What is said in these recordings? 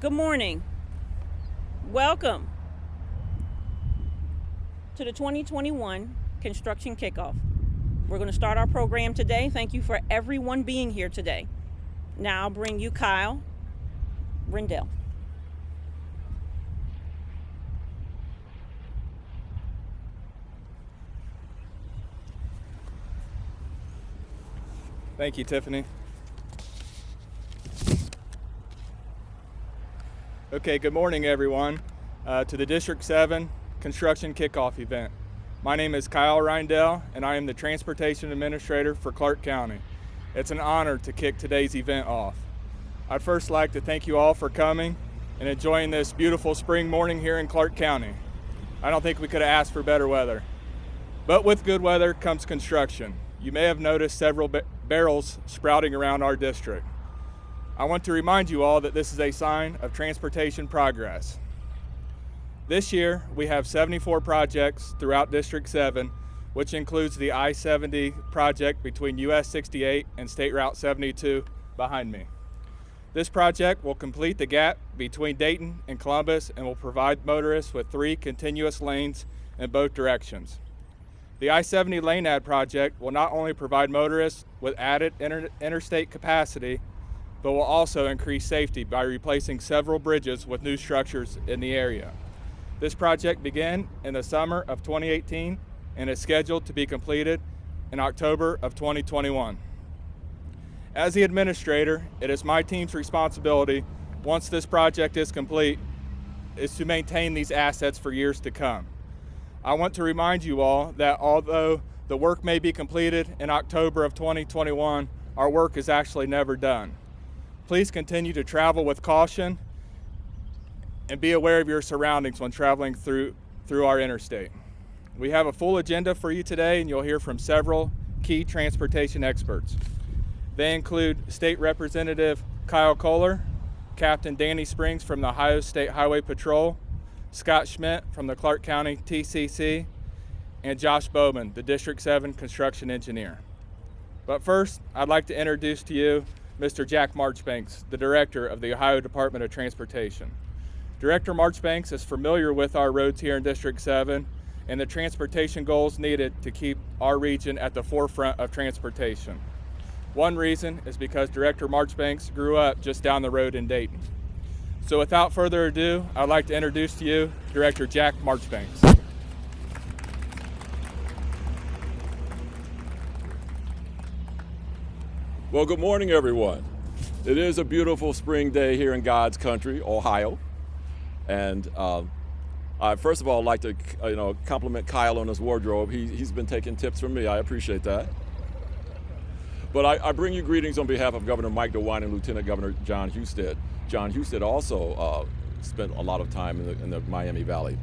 Good morning. Welcome to the 2021 Construction Kickoff. We're going to start our program today. Thank you for everyone being here today. Now I'll bring you Kyle Rendell. Thank you, Tiffany. Okay, good morning, everyone, to the District 7 Construction Kickoff event. My name is Kyle Rendell, and I am the Transportation Administrator for Clark County. It's an honor to kick today's event off. I'd first like to thank you all for coming and enjoying this beautiful spring morning here in Clark County. I don't think we could have asked for better weather. But with good weather comes construction. You may have noticed several barrels sprouting around our district. I want to remind you all that this is a sign of transportation progress. This year, we have 74 projects throughout District 7, which includes the I-70 project between US 68 and State Route 72 behind me. This project will complete the gap between Dayton and Columbus and will provide motorists with 3 continuous lanes in both directions. The I-70 lane add project will not only provide motorists with added interstate capacity, but will also increase safety by replacing several bridges with new structures in the area. This project began in the summer of 2018 and is scheduled to be completed in October of 2021. As the administrator, it is my team's responsibility, once this project is complete, is to maintain these assets for years to come. I want to remind you all that although the work may be completed in October of 2021, our work is actually never done. Please continue to travel with caution and be aware of your surroundings when traveling through our interstate. We have a full agenda for you today, and you'll hear from several key transportation experts. They include State Representative Kyle Kohler, Captain Danny Springs from the Ohio State Highway Patrol, Scott Schmidt from the Clark County TCC, and Josh Bowman, the District 7 construction engineer. But first, I'd like to introduce to you Mr. Jack Marchbanks, the Director of the Ohio Department of Transportation. Director Marchbanks is familiar with our roads here in District 7 and the transportation goals needed to keep our region at the forefront of transportation. One reason is because Director Marchbanks grew up just down the road in Dayton. So without further ado, I'd like to introduce to you Director Jack Marchbanks. Well, good morning, everyone. It is a beautiful spring day here in God's country, Ohio. And I first of all like to compliment Kyle on his wardrobe. He's been taking tips from me. I appreciate that. But I bring you greetings on behalf of Governor Mike DeWine and Lieutenant Governor John Husted. John Husted also spent a lot of time in the Miami Valley.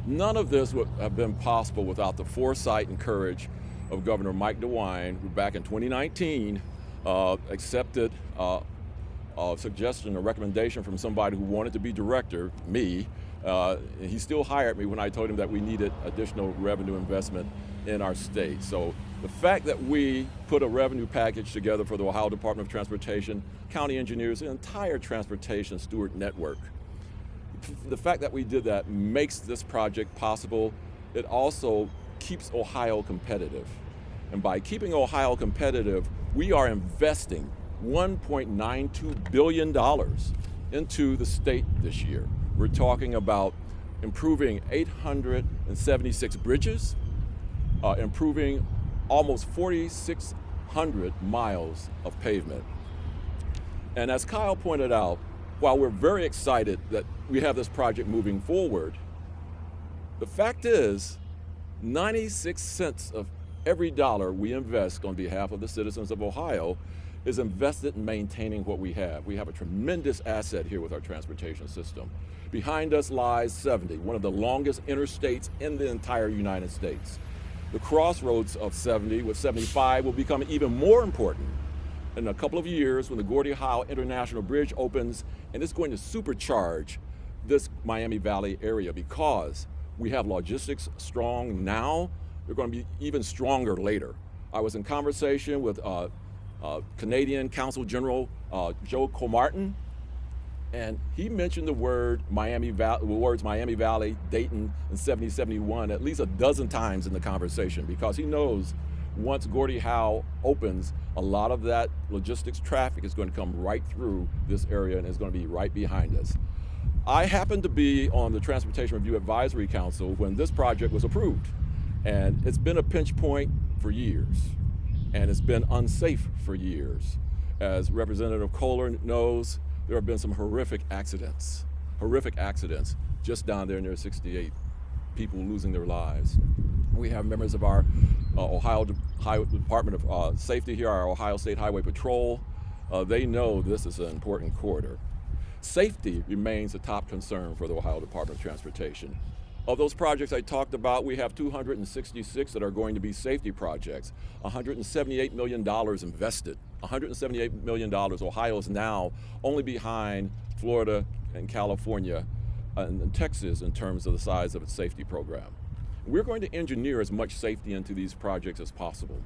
None of this would have been possible without the foresight and courage of Governor Mike DeWine, who back in 2019 accepted a suggestion, a recommendation from somebody who wanted to be director, me. He still hired me when I told him that we needed additional revenue investment in our state. So the fact that we put a revenue package together for the Ohio Department of Transportation, county engineers, the entire transportation steward network, the fact that we did that makes this project possible. It also keeps Ohio competitive. And by keeping Ohio competitive, we are investing $1.92 billion into the state this year. We're talking about improving 876 bridges, improving almost 4,600 miles of pavement. And as Kyle pointed out, while we're very excited that we have this project moving forward, the fact is 96 cents of every dollar we invest on behalf of the citizens of Ohio is invested in maintaining what we have. We have a tremendous asset here with our transportation system. Behind us lies 70, one of the longest interstates in the entire United States. The crossroads of 70 with 75 will become even more important in a couple of years when the Gordie Howe International Bridge opens, and it's going to supercharge this Miami Valley area because we have logistics strong now. They're going to be even stronger later. I was in conversation with Canadian Consul General Joe Comartin, And he mentioned the words Miami Valley, Dayton, and 7071 at least a dozen times in the conversation, because he knows once Gordie Howe opens, a lot of that logistics traffic is going to come right through this area and is going to be right behind us. I happened to be on the Transportation Review Advisory Council when this project was approved. And it's been a pinch point for years. And it's been unsafe for years. As Representative Kohler knows, there have been some horrific accidents just down there near 68, people losing their lives. We have members of our Ohio Department of Safety here, our Ohio State Highway Patrol. They know this is an important corridor. Safety remains a top concern for the Ohio Department of Transportation. Of those projects I talked about, we have 266 that are going to be safety projects, $178 million invested. $178 million. Ohio is now only behind Florida and California and Texas in terms of the size of its safety program. We're going to engineer as much safety into these projects as possible,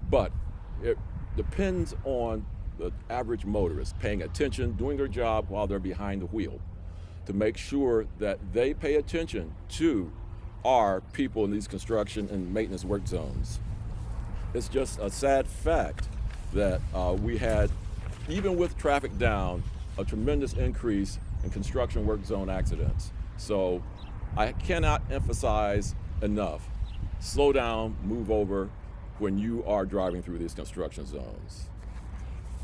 but it depends on the average motorist paying attention, doing their job while they're behind the wheel, to make sure that they pay attention to our people in these construction and maintenance work zones. It's just a sad fact that we had, even with traffic down, a tremendous increase in construction work zone accidents. So I cannot emphasize enough, slow down, move over when you are driving through these construction zones.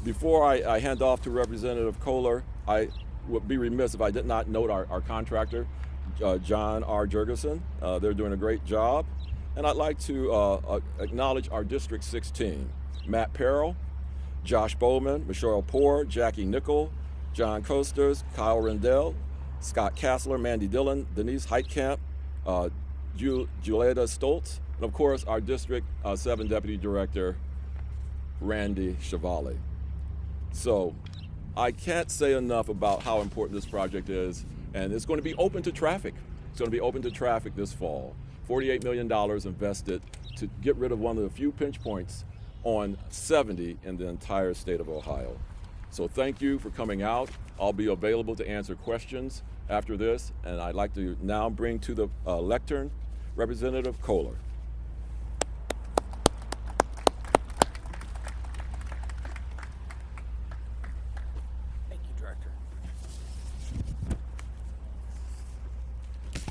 Before I hand off to Representative Kohler, I would be remiss if I did not note our contractor, John R. Jurgensen. They're doing a great job. And I'd like to acknowledge our District 16, Matt Perrell, Josh Bowman, Michelle Poore, Jackie Nickel, John Costers, Kyle Rendell, Scott Kassler, Mandy Dillon, Denise Heitkamp, Julieta Stoltz, and of course our District 7 Deputy Director, Randy Chevali. So I can't say enough about how important this project is, and it's going to be open to traffic. It's going to be open to traffic this fall. $48 million invested to get rid of one of the few pinch points on 70 in the entire state of Ohio. So thank you for coming out. I'll be available to answer questions after this, and I'd like to now bring to the lectern Representative Kohler.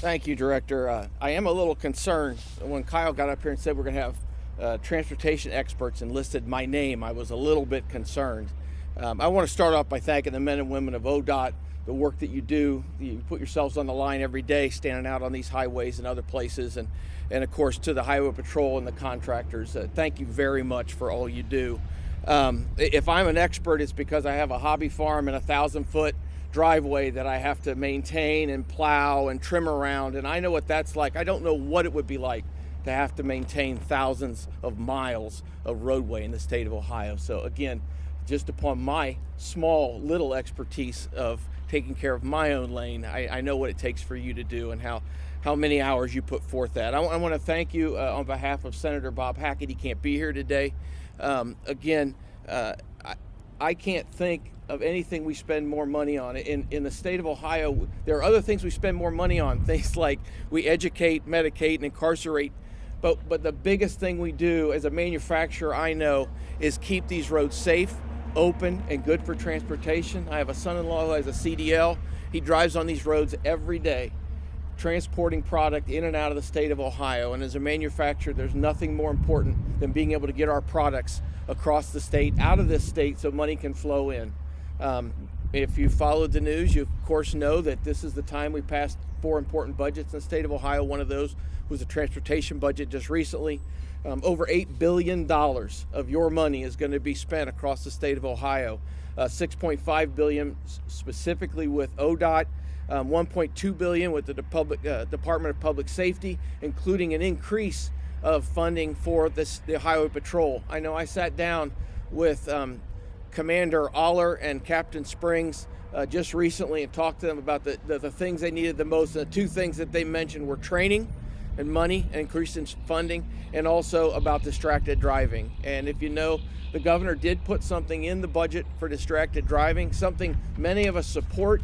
Thank you, Director. I am a little concerned. When Kyle got up here and said we're going to have transportation experts and listed my name, I was a little bit concerned. I want to start off by thanking the men and women of ODOT, the work that you do. You put yourselves on the line every day, standing out on these highways and other places, and of course to the Highway Patrol and the contractors. Thank you very much for all you do. If I'm an expert, it's because I have a hobby farm and a 1,000-foot driveway that I have to maintain and plow and trim around, and I know what that's like. I don't know what it would be like to have to maintain thousands of miles of roadway in the state of Ohio. So again, just upon my small little expertise of taking care of my own lane, I know what it takes for you to do and how many hours you put forth that. I want to thank you on behalf of Senator Bob Hackett. He can't be here today. I can't think of anything we spend more money on. In the state of Ohio, there are other things we spend more money on, things like we educate, medicate, and incarcerate. But the biggest thing we do as a manufacturer, I know, is keep these roads safe, open, and good for transportation. I have a son-in-law who has a CDL. He drives on these roads every day, transporting product in and out of the state of Ohio. And as a manufacturer, there's nothing more important than being able to get our products across the state, out of this state, so money can flow in. If you followed the news, you of course know that this is the time we passed 4 important budgets in the state of Ohio. One of those was the transportation budget just recently. Over $8 billion of your money is going to be spent across the state of Ohio. $6.5 billion specifically with ODOT, $1.2 billion with the Department of Public Safety, including an increase of funding for the Highway Patrol. I know I sat down with Commander Aller and Captain Springs just recently and talked to them about the things they needed the most. The 2 things that they mentioned were training and money, an increase in funding, and also about distracted driving. And if you know, the governor did put something in the budget for distracted driving, something many of us support,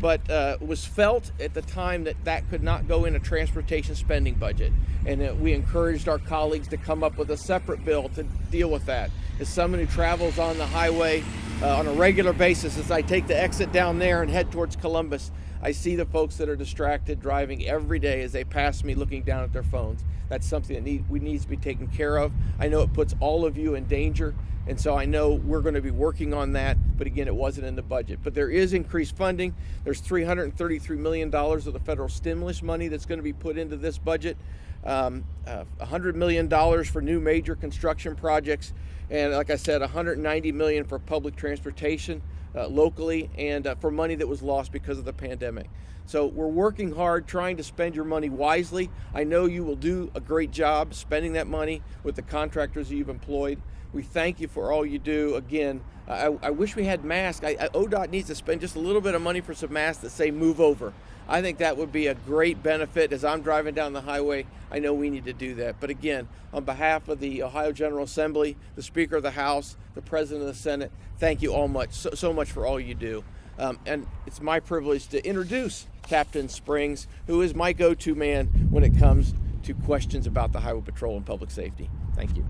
but was felt at the time that that could not go in a transportation spending budget. And we encouraged our colleagues to come up with a separate bill to deal with that. As someone who travels on the highway on a regular basis, as I take the exit down there and head towards Columbus, I see the folks that are distracted driving every day as they pass me looking down at their phones. That's something that needs to be taken care of. I know it puts all of you in danger, and so I know we're going to be working on that, but again, it wasn't in the budget. But there is increased funding. There's $333 million of the federal stimulus money that's going to be put into this budget, $100 million for new major construction projects, and like I said, $190 million for public transportation locally, and for money that was lost because of the pandemic. So we're working hard trying to spend your money wisely. I know you will do a great job spending that money with the contractors that you've employed. We thank you for all you do. Again, I wish we had masks. ODOT needs to spend just a little bit of money for some masks that say move over. I think that would be a great benefit. As I'm driving down the highway, I know we need to do that. But again, on behalf of the Ohio General Assembly, the Speaker of the House, the President of the Senate, thank you all so much for all you do. And it's my privilege to introduce Captain Springs, who is my go-to man when it comes to questions about the Highway Patrol and public safety. Thank you.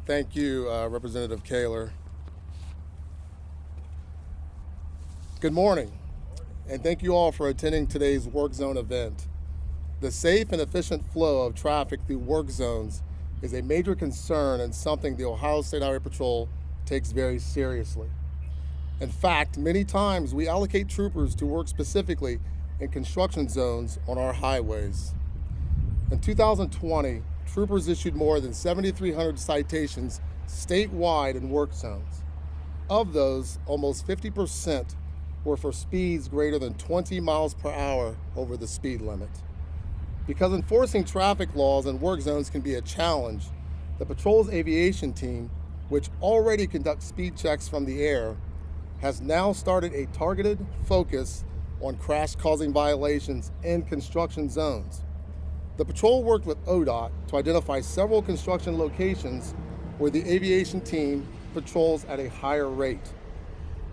Thank you, Representative Kaler. Good morning, and thank you all for attending today's Work Zone event. The safe and efficient flow of traffic through work zones is a major concern and something the Ohio State Highway Patrol takes very seriously. In fact, many times we allocate troopers to work specifically in construction zones on our highways. In 2020, troopers issued more than 7,300 citations statewide in work zones. Of those, almost 50% were for speeds greater than 20 miles per hour over the speed limit. Because enforcing traffic laws in work zones can be a challenge, the patrol's aviation team, which already conducts speed checks from the air, has now started a targeted focus on crash-causing violations in construction zones. The patrol worked with ODOT to identify several construction locations where the aviation team patrols at a higher rate.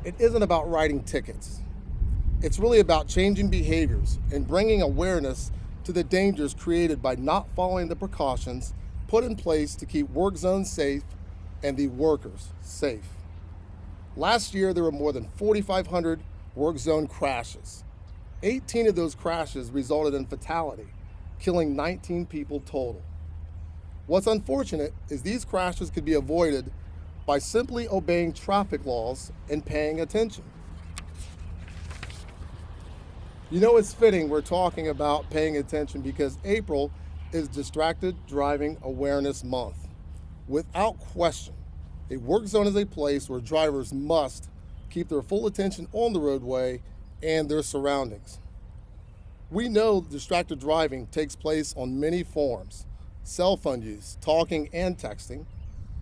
It isn't about writing tickets. It's really about changing behaviors and bringing awareness to the dangers created by not following the precautions put in place to keep work zones safe and the workers safe. Last year, there were more than 4,500 work zone crashes. 18 of those crashes resulted in fatality, killing 19 people total. What's unfortunate is these crashes could be avoided by simply obeying traffic laws and paying attention. You know, it's fitting we're talking about paying attention because April is Distracted Driving Awareness Month. Without question, a work zone is a place where drivers must keep their full attention on the roadway and their surroundings. We know distracted driving takes place on many forms: cell phone use, talking and texting,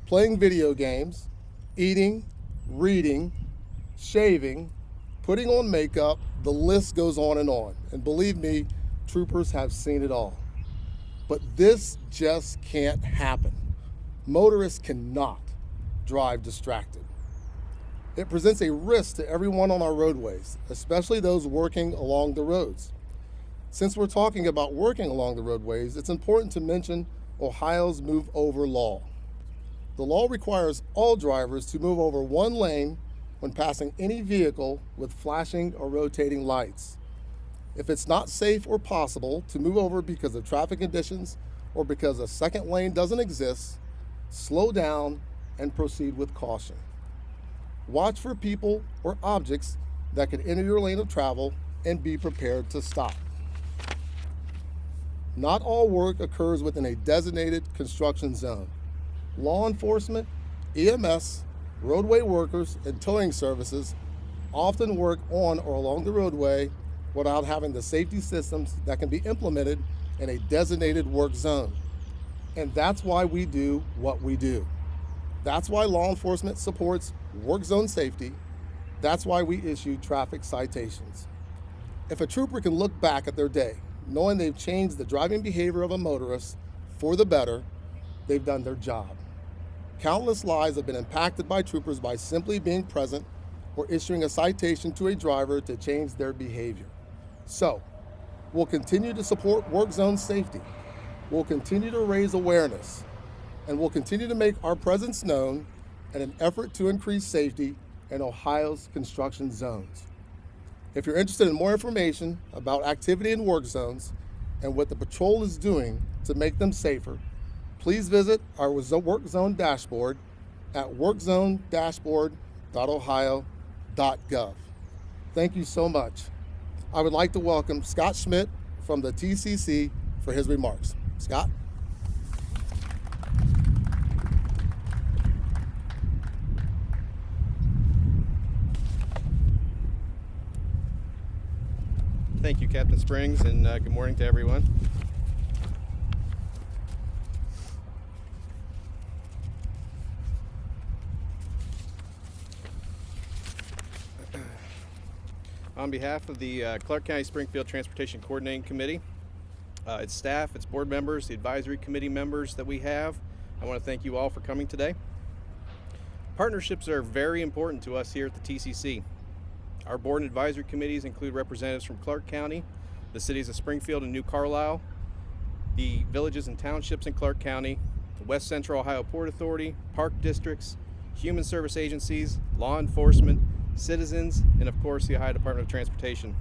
playing video games, eating, reading, shaving, putting on makeup, the list goes on. And believe me, troopers have seen it all. But this just can't happen. Motorists cannot drive distracted. It presents a risk to everyone on our roadways, especially those working along the roads. Since we're talking about working along the roadways, it's important to mention Ohio's Move Over law. The law requires all drivers to move over one lane when passing any vehicle with flashing or rotating lights. If it's not safe or possible to move over because of traffic conditions or because a second lane doesn't exist, slow down and proceed with caution. Watch for people or objects that could enter your lane of travel and be prepared to stop. Not all work occurs within a designated construction zone. Law enforcement, EMS, roadway workers, and towing services often work on or along the roadway without having the safety systems that can be implemented in a designated work zone. And that's why we do what we do. That's why law enforcement supports work zone safety. That's why we issue traffic citations. If a trooper can look back at their day, knowing they've changed the driving behavior of a motorist for the better, they've done their job. Countless lives have been impacted by troopers by simply being present or issuing a citation to a driver to change their behavior. So, we'll continue to support work zone safety. We'll continue to raise awareness, and we'll continue to make our presence known in an effort to increase safety in Ohio's construction zones. If you're interested in more information about activity in work zones and what the patrol is doing to make them safer, please visit our work zone dashboard at workzone-dashboard.ohio.gov. Thank you so much. I would like to welcome Scott Schmidt from the TCC for his remarks. Scott? Thank you, Captain Springs, and good morning to everyone. On behalf of the Clark County Springfield Transportation Coordinating Committee, its staff, its board members, the advisory committee members that we have, I want to thank you all for coming today. Partnerships are very important to us here at the TCC. Our board and advisory committees include representatives from Clark County, the cities of Springfield and New Carlisle, the villages and townships in Clark County, the West Central Ohio Port Authority, park districts, human service agencies, law enforcement, citizens, and of course the Ohio Department of Transportation.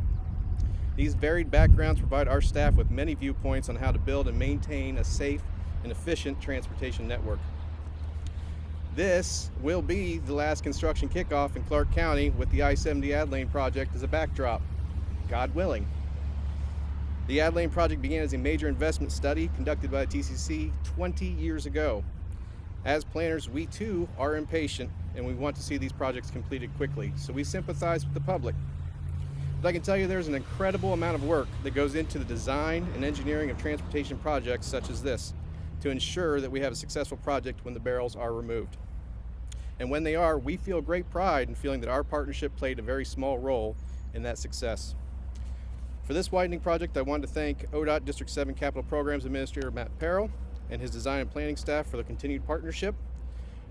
These varied backgrounds provide our staff with many viewpoints on how to build and maintain a safe and efficient transportation network. This will be the last construction kickoff in Clark County with the I-70 Ad Lane project as a backdrop, God willing. The Ad Lane project began as a major investment study conducted by the TCC 20 years ago. As planners, we too are impatient and we want to see these projects completed quickly, so we sympathize with the public. But I can tell you there's an incredible amount of work that goes into the design and engineering of transportation projects such as this to ensure that we have a successful project when the barrels are removed. And when they are, we feel great pride in feeling that our partnership played a very small role in that success. For this widening project, I wanted to thank ODOT District 7 Capital Programs Administrator Matt Perrell and his design and planning staff for the continued partnership.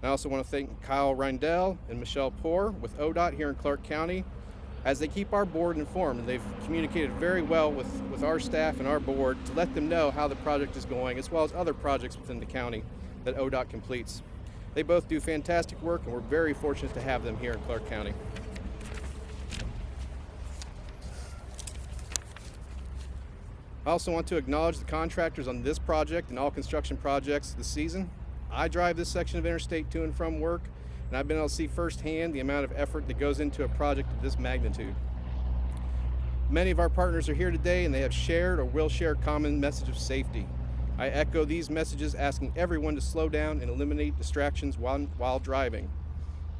I also want to thank Kyle Reindell and Michelle Poore with ODOT here in Clark County as they keep our board informed. They've communicated very well with our staff and our board to let them know how the project is going, as well as other projects within the county that ODOT completes. They both do fantastic work, and we're very fortunate to have them here in Clark County. I also want to acknowledge the contractors on this project and all construction projects this season. I drive this section of interstate to and from work, and I've been able to see firsthand the amount of effort that goes into a project of this magnitude. Many of our partners are here today, and they have shared or will share a common message of safety. I echo these messages, asking everyone to slow down and eliminate distractions while driving.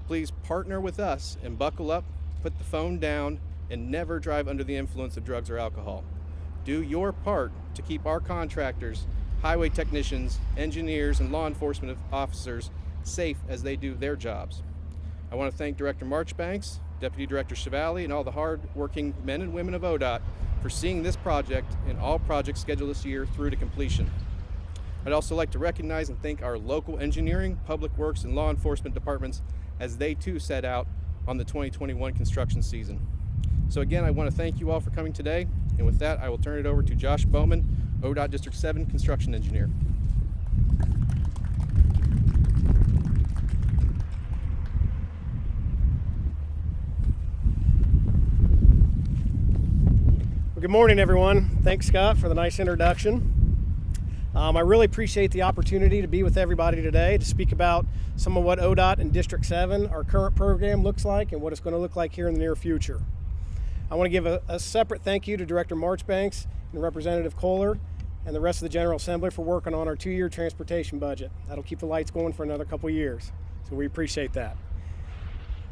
Please partner with us and buckle up, put the phone down, and never drive under the influence of drugs or alcohol. Do your part to keep our contractors, highway technicians, engineers, and law enforcement officers safe as they do their jobs. I want to thank Director Marchbanks, Deputy Director Chevali, and all the hard-working men and women of ODOT for seeing this project and all projects scheduled this year through to completion. I'd also like to recognize and thank our local engineering, public works, and law enforcement departments as they too set out on the 2021 construction season. So again, I want to thank you all for coming today, and with that, I will turn it over to Josh Bowman, ODOT District 7 Construction Engineer. Well, good morning, everyone. Thanks, Scott, for the nice introduction. I really appreciate the opportunity to be with everybody today to speak about some of what ODOT and District 7, our current program, looks like and what it's going to look like here in the near future. I want to give a separate thank you to Director Marchbanks and Representative Kohler and the rest of the General Assembly for working on our 2-year transportation budget. That'll keep the lights going for another couple years, so we appreciate that.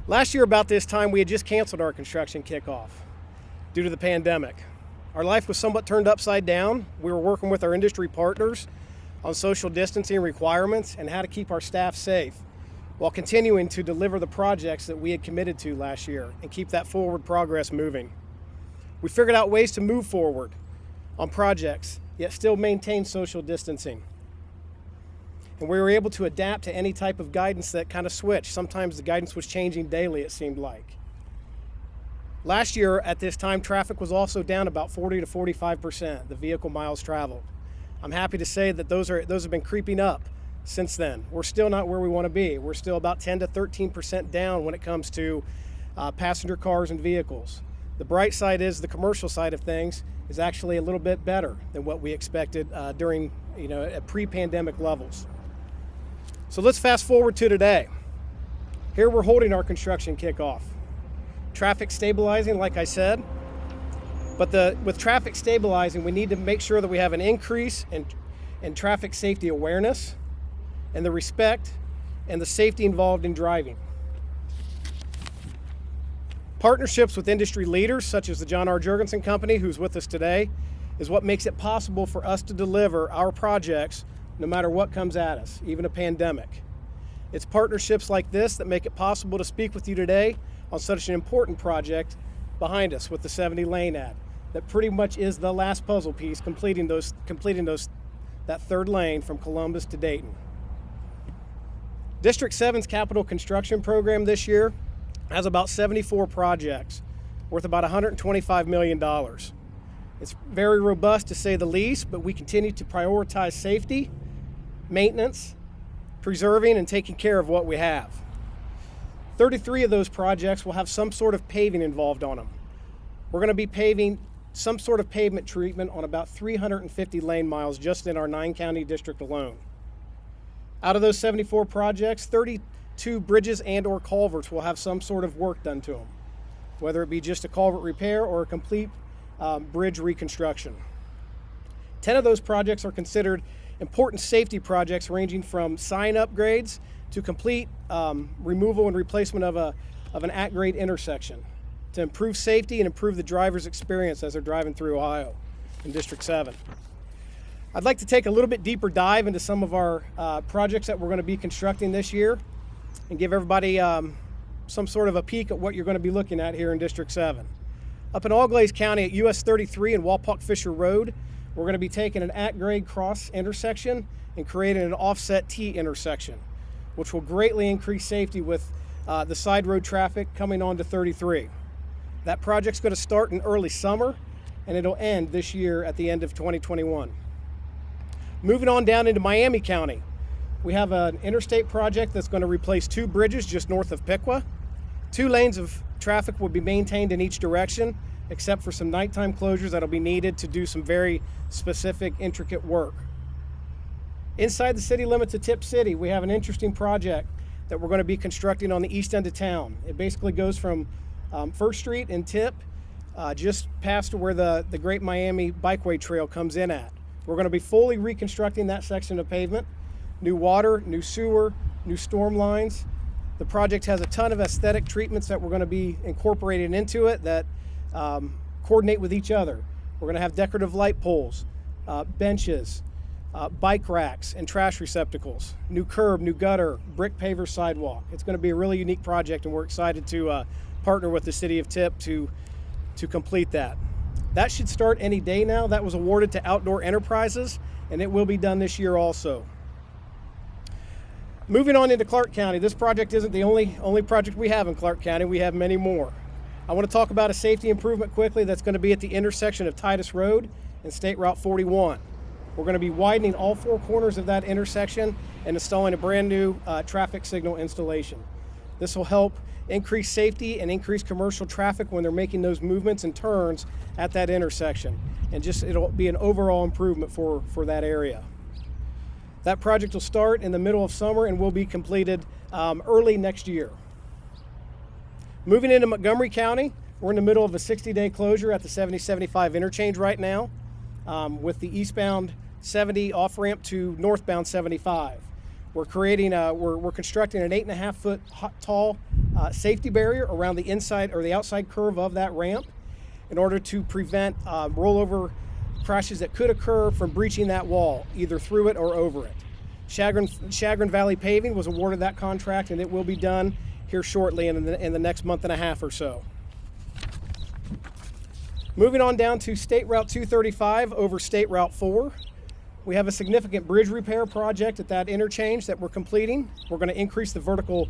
Last year about this time, we had just canceled our construction kickoff due to the pandemic. Our life was somewhat turned upside down. We were working with our industry partners on social distancing requirements and how to keep our staff safe while continuing to deliver the projects that we had committed to last year and keep that forward progress moving. We figured out ways to move forward on projects, yet still maintain social distancing. And we were able to adapt to any type of guidance that kind of switched. Sometimes the guidance was changing daily, it seemed like. Last year at this time, traffic was also down about 40 to 45%, the vehicle miles traveled. I'm happy to say that those have been creeping up since then. We're still not where we want to be. We're still about 10 to 13% down when it comes to passenger cars and vehicles. The bright side is the commercial side of things is actually a little bit better than what we expected during at pre-pandemic levels. So let's fast forward to today. Here we're holding our construction kickoff. Traffic stabilizing, like I said, but with traffic stabilizing, we need to make sure that we have an increase in traffic safety awareness and the respect and the safety involved in driving. Partnerships with industry leaders such as the John R. Jurgensen Company, who's with us today, is what makes it possible for us to deliver our projects no matter what comes at us, even a pandemic. It's partnerships like this that make it possible to speak with you today on such an important project behind us with the 70 lane ad. That pretty much is the last puzzle piece, completing that third lane from Columbus to Dayton. District 7's capital construction program this year has about 74 projects worth about $125 million. It's very robust to say the least, but we continue to prioritize safety, maintenance, preserving, and taking care of what we have. 33 of those projects will have some sort of paving involved on them. We're going to be paving some sort of pavement treatment on about 350 lane miles just in our 9-county district alone. Out of those 74 projects, 32 bridges and or culverts will have some sort of work done to them, whether it be just a culvert repair or a complete bridge reconstruction. 10 of those projects are considered important safety projects ranging from sign upgrades to complete removal and replacement of an at-grade intersection to improve safety and improve the driver's experience as they're driving through Ohio in District 7. I'd like to take a little bit deeper dive into some of our projects that we're going to be constructing this year and give everybody some sort of a peek at what you're going to be looking at here in District 7. Up in Auglaize County at US 33 and Walpock Fisher Road, we're going to be taking an at-grade cross intersection and creating an offset T intersection, which will greatly increase safety with the side road traffic coming onto 33. That project's going to start in early summer and it'll end this year at the end of 2021. Moving on down into Miami County, we have an interstate project that's going to replace 2 bridges just north of Piqua. 2 lanes of traffic will be maintained in each direction, except for some nighttime closures that'll be needed to do some very specific, intricate work. Inside the city limits of Tip City, we have an interesting project that we're going to be constructing on the east end of town. It basically goes from 1st Street in Tip, just past where the Great Miami Bikeway Trail comes in at. We're going to be fully reconstructing that section of pavement. New water, new sewer, new storm lines. The project has a ton of aesthetic treatments that we're going to be incorporating into it that coordinate with each other. We're going to have decorative light poles, benches, bike racks, and trash receptacles. New curb, new gutter, brick paver sidewalk. It's going to be a really unique project, and we're excited to partner with the city of Tip to complete that. That should start any day now. That was awarded to Outdoor Enterprises, and it will be done this year also. Moving on into Clark County, this project isn't the only project we have in Clark County. We have many more. I want to talk about a safety improvement quickly that's going to be at the intersection of Titus Road and State Route 41. We're going to be widening all 4 corners of that intersection and installing a brand new traffic signal installation. This will help increase safety and increase commercial traffic when they're making those movements and turns at that intersection. And just it'll be an overall improvement for that area. That project will start in the middle of summer and will be completed early next year. Moving into Montgomery County, we're in the middle of a 60-day closure at the 70-75 interchange right now with the eastbound 70 off-ramp to northbound 75. We're constructing an 8.5-foot tall safety barrier around the inside or the outside curve of that ramp in order to prevent rollover crashes that could occur from breaching that wall, either through it or over it. Chagrin Valley Paving was awarded that contract, and it will be done here shortly in the next month and a half or so. Moving on down to State Route 235 over State Route 4. We have a significant bridge repair project at that interchange that we're completing. We're going to increase the vertical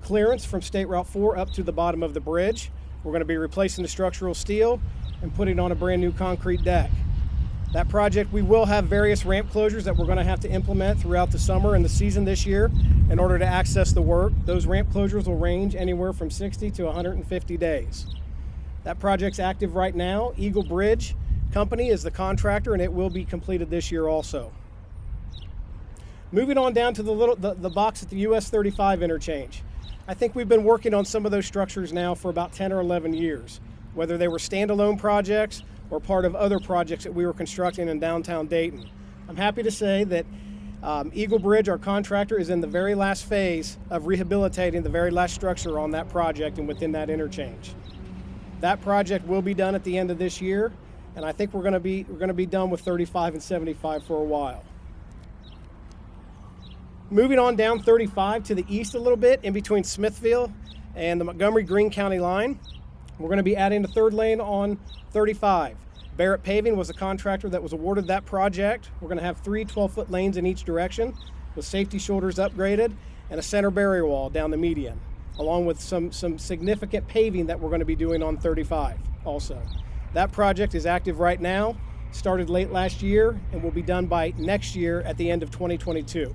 clearance from State Route 4 up to the bottom of the bridge. We're going to be replacing the structural steel and putting on a brand new concrete deck. That project, we will have various ramp closures that we're going to have to implement throughout the summer and the season this year in order to access the work. Those ramp closures will range anywhere from 60 to 150 days. That project's active right now. Eagle Bridge Company is the contractor, and it will be completed this year also. Moving on down to the box at the US 35 interchange. I think we've been working on some of those structures now for about 10 or 11 years, whether they were standalone projects or part of other projects that we were constructing in downtown Dayton. I'm happy to say that Eagle Bridge, our contractor, is in the very last phase of rehabilitating the very last structure on that project and within that interchange. That project will be done at the end of this year, and I think we're going to be done with 35 and 75 for a while. Moving on down 35 to the east a little bit, in between Smithville and the Montgomery-Greene County line, we're going to be adding a third lane on 35. Barrett Paving was the contractor that was awarded that project. We're going to have 3 12-foot lanes in each direction with safety shoulders upgraded and a center barrier wall down the median, along with some significant paving that we're going to be doing on 35 also. That project is active right now, started late last year, and will be done by next year at the end of 2022.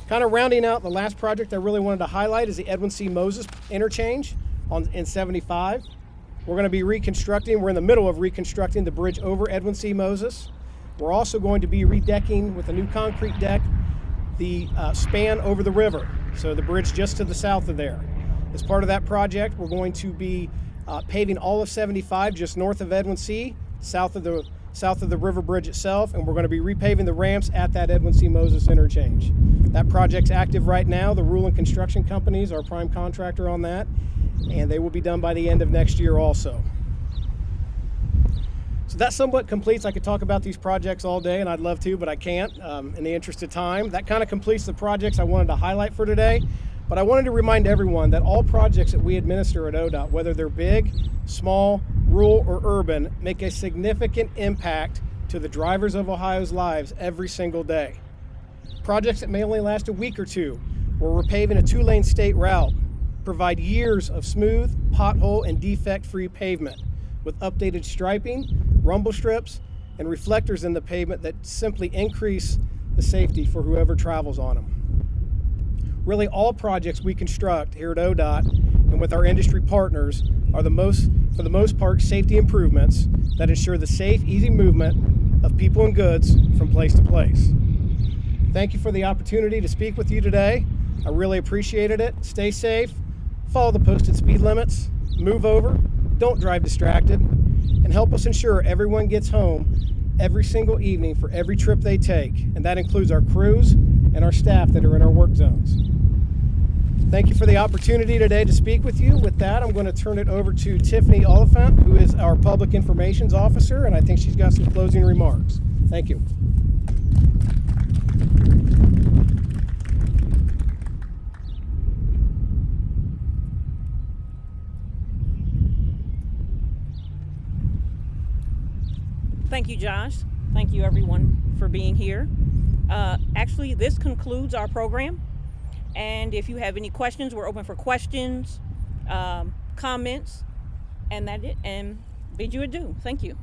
Kind of rounding out the last project I really wanted to highlight is the Edwin C. Moses interchange in 75. We're going to be reconstructing, we're in the middle of reconstructing the bridge over Edwin C. Moses. We're also going to be redecking with a new concrete deck the span over the river, so the bridge just to the south of there. As part of that project, we're going to be paving all of 75 just north of Edwin C., south of the river bridge itself, and we're going to be repaving the ramps at that Edwin C. Moses interchange. That project's active right now. The Rule and Construction Company is our prime contractor on that, and they will be done by the end of next year also. So that somewhat completes. I could talk about these projects all day, and I'd love to, but I can't in the interest of time. That kind of completes the projects I wanted to highlight for today. But I wanted to remind everyone that all projects that we administer at ODOT, whether they're big, small, rural, or urban, make a significant impact to the drivers of Ohio's lives every single day. Projects that may only last a week or two, where we're paving a 2-lane state route, provide years of smooth, pothole, and defect-free pavement with updated striping, rumble strips, and reflectors in the pavement that simply increase the safety for whoever travels on them. Really, all projects we construct here at ODOT and with our industry partners are for the most part, safety improvements that ensure the safe, easy movement of people and goods from place to place. Thank you for the opportunity to speak with you today. I really appreciated it. Stay safe, follow the posted speed limits, move over, don't drive distracted, and help us ensure everyone gets home every single evening for every trip they take, and that includes our crews and our staff that are in our work zones. Thank you for the opportunity today to speak with you. With that, I'm going to turn it over to Tiffany Oliphant, who is our Public Information Officer, and I think she's got some closing remarks. Thank you. Thank you, Josh. Thank you, everyone, for being here. Actually, this concludes our program. And if you have any questions, we're open for questions, comments, and bid you adieu. Thank you.